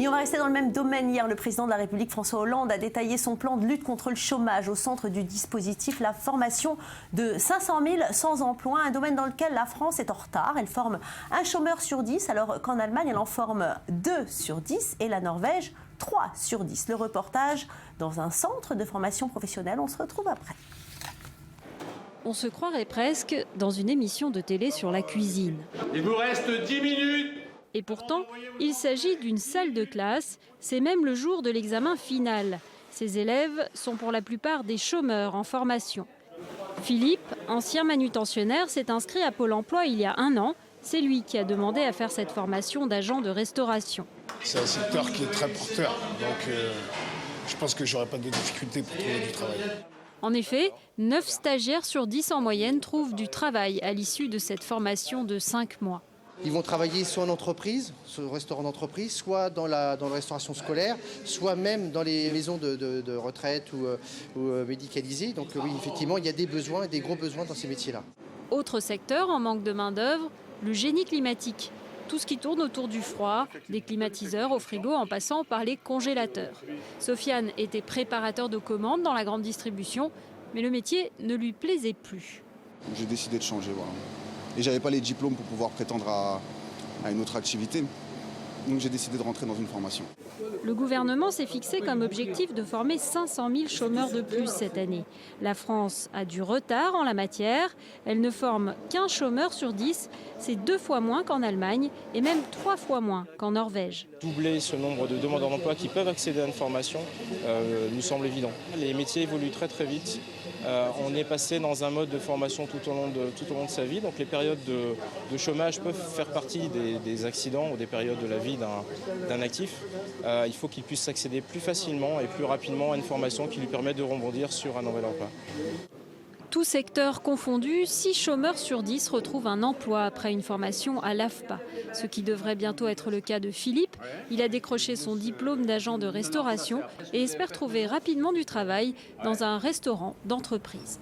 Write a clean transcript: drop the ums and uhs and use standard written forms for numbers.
Et on va rester dans le même domaine. Hier, le président de la République, François Hollande, a détaillé son plan de lutte contre le chômage. Au centre du dispositif, la formation de 500 000 sans emploi, un domaine dans lequel la France est en retard. Elle forme un chômeur sur 10, alors qu'en Allemagne, elle en forme 2 sur 10 et la Norvège 3 sur 10. Le reportage dans un centre de formation professionnelle. On se retrouve après. On se croirait presque dans une émission de télé sur la cuisine. Il vous reste 10 minutes. Et pourtant, il s'agit d'une salle de classe. C'est même le jour de l'examen final. Ces élèves sont pour la plupart des chômeurs en formation. Philippe, ancien manutentionnaire, s'est inscrit à Pôle emploi il y a 1 an. C'est lui qui a demandé à faire cette formation d'agent de restauration. C'est un secteur qui est très porteur, donc je pense que j'aurai pas de difficultés pour trouver du travail. En effet, 9 stagiaires sur 10 en moyenne trouvent du travail à l'issue de cette formation de 5 mois. Ils vont travailler soit en entreprise, soit au restaurant d'entreprise, soit dans la restauration scolaire, soit même dans les maisons de retraite ou médicalisées. Donc oui, effectivement, il y a des besoins, des gros besoins dans ces métiers-là. Autre secteur en manque de main-d'œuvre, le génie climatique. Tout ce qui tourne autour du froid, des climatiseurs au frigo en passant par les congélateurs. Sofiane était préparateur de commandes dans la grande distribution, mais le métier ne lui plaisait plus. J'ai décidé de changer, voilà. Et j'avais pas les diplômes pour pouvoir prétendre à une autre activité. Donc j'ai décidé de rentrer dans une formation. Le gouvernement s'est fixé comme objectif de former 500 000 chômeurs de plus cette année. La France a du retard en la matière. Elle ne forme qu'un chômeur sur 10. C'est 2 fois moins qu'en Allemagne et même 3 fois moins qu'en Norvège. Doubler ce nombre de demandeurs d'emploi qui peuvent accéder à une formation nous semble évident. Les métiers évoluent très très vite. On est passé dans un mode de formation tout au long de sa vie. Donc les périodes de chômage peuvent faire partie des accidents ou des périodes de la vie d'un actif. Il faut qu'il puisse accéder plus facilement et plus rapidement à une formation qui lui permette de rebondir sur un nouvel emploi. Tout secteur confondu, 6 chômeurs sur 10 retrouvent un emploi après une formation à l'AFPA. Ce qui devrait bientôt être le cas de Philippe. Il a décroché son diplôme d'agent de restauration et espère trouver rapidement du travail dans un restaurant d'entreprise.